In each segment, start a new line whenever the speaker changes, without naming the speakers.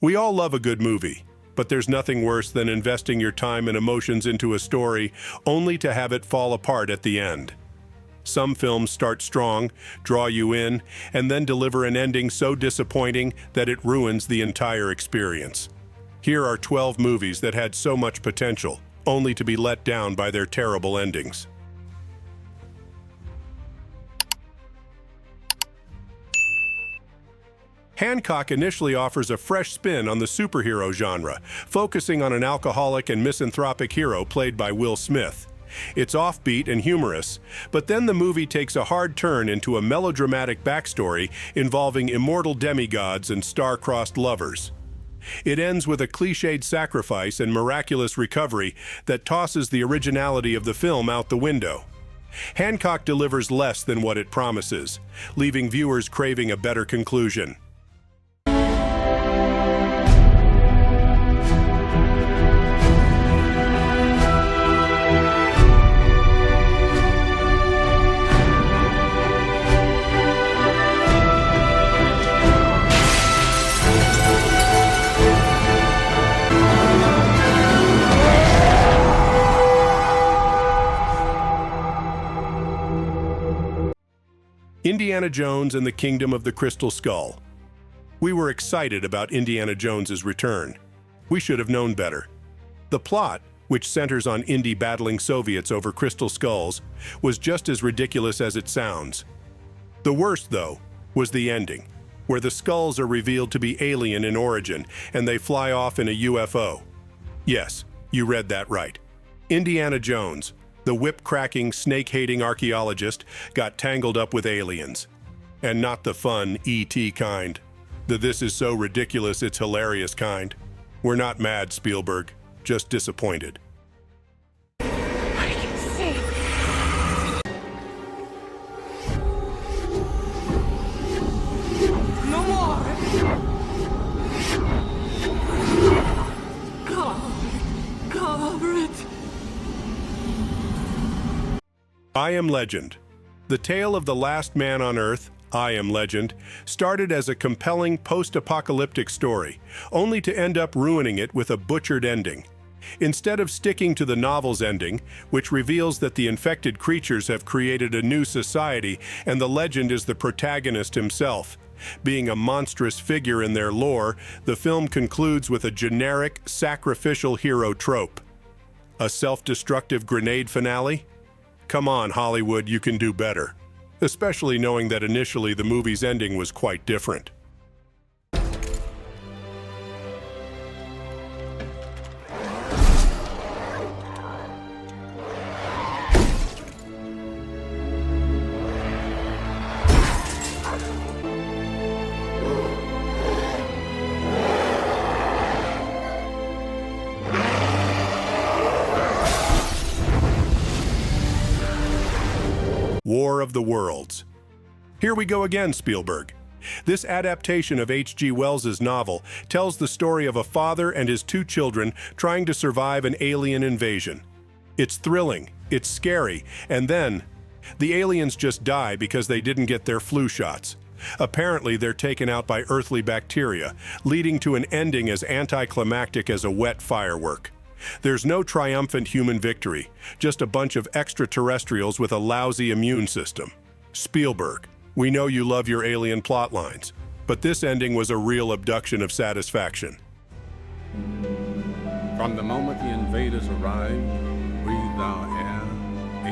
We all love a good movie, but there's nothing worse than investing your time and emotions into a story only to have it fall apart at the end. Some films start strong, draw you in, and then deliver an ending so disappointing that it ruins the entire experience. Here are 12 movies that had so much potential, only to be let down by their terrible endings. Hancock initially offers a fresh spin on the superhero genre, focusing on an alcoholic and misanthropic hero played by Will Smith. It's offbeat and humorous, but then the movie takes a hard turn into a melodramatic backstory involving immortal demigods and star-crossed lovers. It ends with a cliched sacrifice and miraculous recovery that tosses the originality of the film out the window. Hancock delivers less than what it promises, leaving viewers craving a better conclusion. Indiana Jones and the Kingdom of the Crystal Skull. We were excited about Indiana Jones's return. We should have known better. The plot, which centers on Indy battling Soviets over crystal skulls, was just as ridiculous as it sounds. The worst, though, was the ending, where the skulls are revealed to be alien in origin and they fly off in a UFO. Yes, you read that right. Indiana Jones, the whip-cracking, snake-hating archaeologist, got tangled up with aliens. And not the fun E.T. kind. The "this is so ridiculous it's hilarious" kind. We're not mad, Spielberg, just disappointed.
I can see. No more! Cover it!
I Am Legend. The tale of the last man on Earth, I Am Legend, started as a compelling post-apocalyptic story, only to end up ruining it with a butchered ending. Instead of sticking to the novel's ending, which reveals that the infected creatures have created a new society and the legend is the protagonist himself, being a monstrous figure in their lore, the film concludes with a generic, sacrificial hero trope. A self-destructive grenade finale? Come on, Hollywood, you can do better. Especially knowing that initially the movie's ending was quite different. War of the Worlds. Here we go again, Spielberg. This adaptation of H.G. Wells's novel tells the story of a father and his two children trying to survive an alien invasion. It's thrilling, it's scary, and then the aliens just die because they didn't get their flu shots. Apparently, they're taken out by earthly bacteria, leading to an ending as anticlimactic as a wet firework. There's no triumphant human victory, just a bunch of extraterrestrials with a lousy immune system. Spielberg, we know you love your alien plotlines, but this ending was a real abduction of satisfaction.
From the moment the invaders arrived, breathed our air,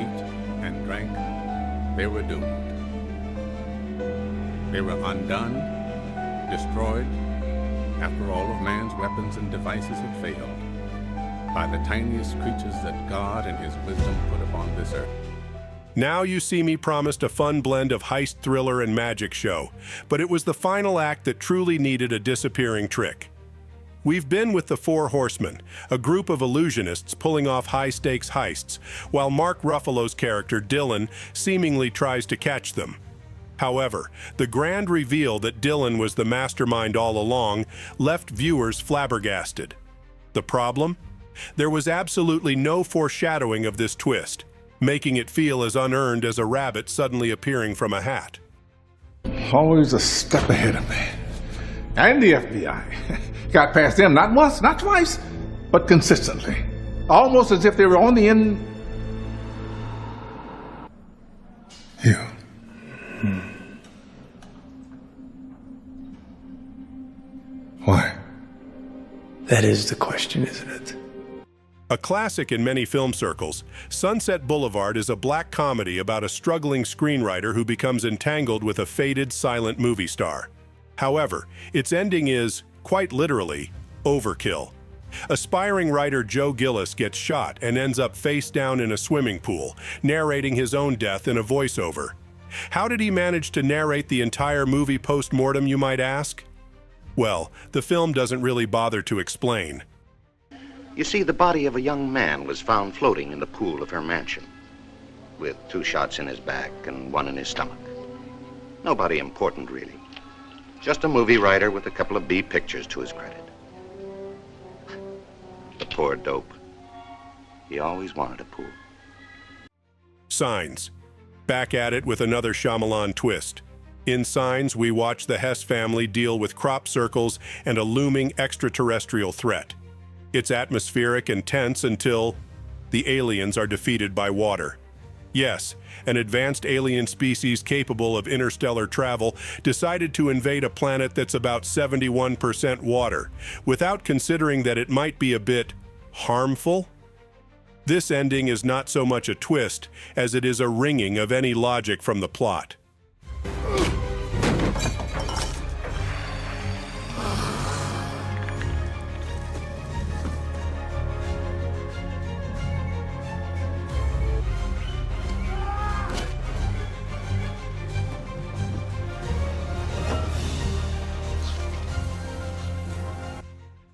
ate and drank, they were doomed. They were undone, destroyed, after all of man's weapons and devices had failed, by the tiniest creatures that God in his wisdom put upon this earth.
Now You See Me promised a fun blend of heist thriller and magic show, but it was the final act that truly needed a disappearing trick. We've been with the Four Horsemen, a group of illusionists pulling off high-stakes heists, while Mark Ruffalo's character, Dylan, seemingly tries to catch them. However, the grand reveal that Dylan was the mastermind all along left viewers flabbergasted. The problem? There was absolutely no foreshadowing of this twist, making it feel as unearned as a rabbit suddenly appearing from a hat.
Always a step ahead of me. And the FBI. got past them, not once, not twice, but consistently. Almost as if they were on the end. You. Why?
That is the question, isn't it?
A classic in many film circles, Sunset Boulevard is a black comedy about a struggling screenwriter who becomes entangled with a faded, silent movie star. However, its ending is, quite literally, overkill. Aspiring writer Joe Gillis gets shot and ends up face down in a swimming pool, narrating his own death in a voiceover. How did he manage to narrate the entire movie post-mortem, you might ask? Well, the film doesn't really bother to explain.
You see, the body of a young man was found floating in the pool of her mansion, with 2 shots in his back and 1 in his stomach. Nobody important, really. Just a movie writer with a couple of B pictures to his credit. The poor dope. He always wanted a pool.
Signs. Back at it with another Shyamalan twist. In Signs, we watch the Hess family deal with crop circles and a looming extraterrestrial threat. It's atmospheric and tense until the aliens are defeated by water. Yes, an advanced alien species capable of interstellar travel decided to invade a planet that's about 71% water, without considering that it might be a bit harmful. This ending is not so much a twist as it is a wringing of any logic from the plot.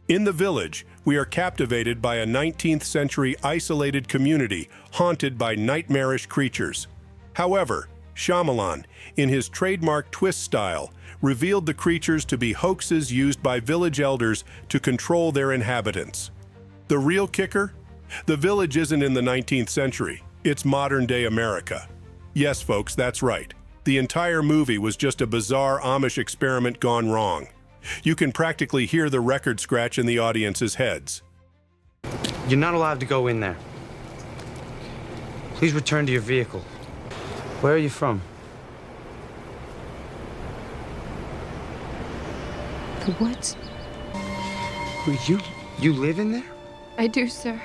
In the village, we are captivated by a 19th century isolated community haunted by nightmarish creatures. However, Shyamalan, in his trademark twist style, revealed the creatures to be hoaxes used by village elders to control their inhabitants. The real kicker? The village isn't in the 19th century, it's modern-day America. Yes, folks, that's right. The entire movie was just a bizarre Amish experiment gone wrong. You can practically hear the record scratch in the audience's heads.
You're not allowed to go in there. Please return to your vehicle. Where are you from?
The woods?
You live in there?
I do, sir.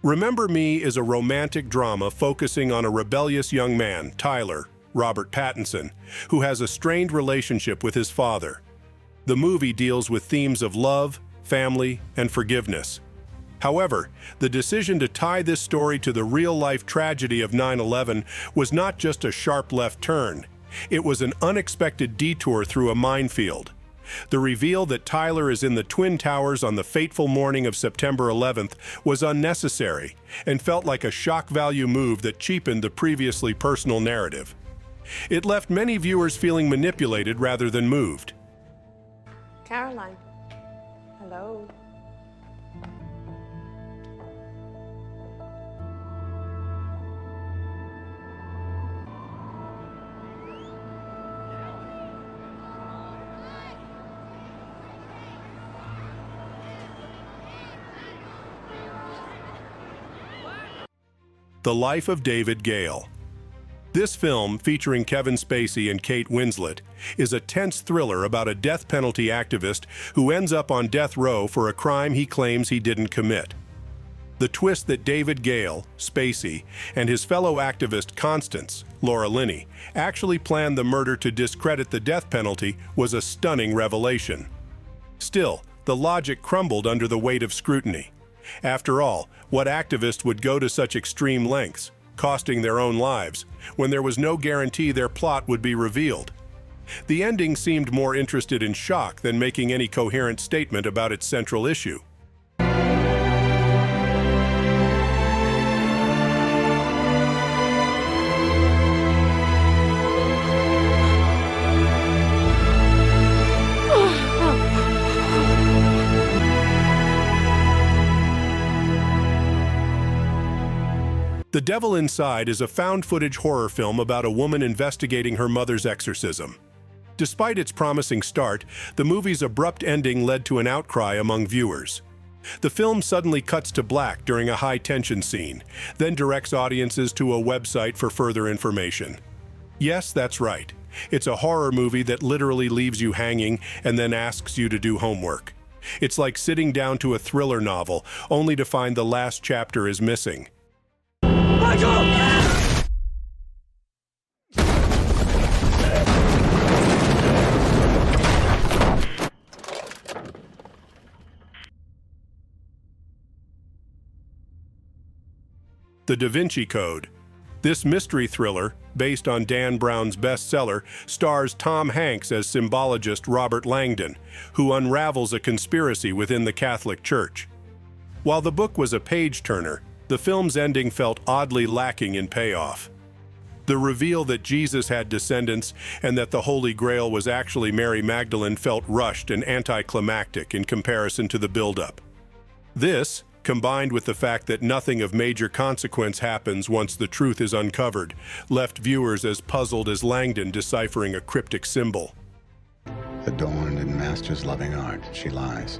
Remember Me is a romantic drama focusing on a rebellious young man, Tyler, Robert Pattinson, who has a strained relationship with his father. The movie deals with themes of love, family, and forgiveness. However, the decision to tie this story to the real-life tragedy of 9/11 was not just a sharp left turn. It was an unexpected detour through a minefield. The reveal that Tyler is in the Twin Towers on the fateful morning of September 11th was unnecessary and felt like a shock value move that cheapened the previously personal narrative. It left many viewers feeling manipulated rather than moved.
Caroline. Hello.
The Life of David Gale. This film, featuring Kevin Spacey and Kate Winslet, is a tense thriller about a death penalty activist who ends up on death row for a crime he claims he didn't commit. The twist that David Gale, Spacey, and his fellow activist Constance, Laura Linney, actually planned the murder to discredit the death penalty was a stunning revelation. Still, the logic crumbled under the weight of scrutiny. After all, what activist would go to such extreme lengths, costing their own lives, when there was no guarantee their plot would be revealed? The ending seemed more interested in shock than making any coherent statement about its central issue. The Devil Inside is a found-footage horror film about a woman investigating her mother's exorcism. Despite its promising start, the movie's abrupt ending led to an outcry among viewers. The film suddenly cuts to black during a high-tension scene, then directs audiences to a website for further information. Yes, that's right. It's a horror movie that literally leaves you hanging and then asks you to do homework. It's like sitting down to a thriller novel, only to find the last chapter is missing. The Da Vinci Code. This mystery thriller, based on Dan Brown's bestseller, stars Tom Hanks as symbologist Robert Langdon, who unravels a conspiracy within the Catholic Church. While the book was a page-turner, the film's ending felt oddly lacking in payoff. The reveal that Jesus had descendants and that the Holy Grail was actually Mary Magdalene felt rushed and anticlimactic in comparison to the build-up. This, combined with the fact that nothing of major consequence happens once the truth is uncovered, left viewers as puzzled as Langdon deciphering a cryptic symbol.
Adorned in master's loving art, she lies.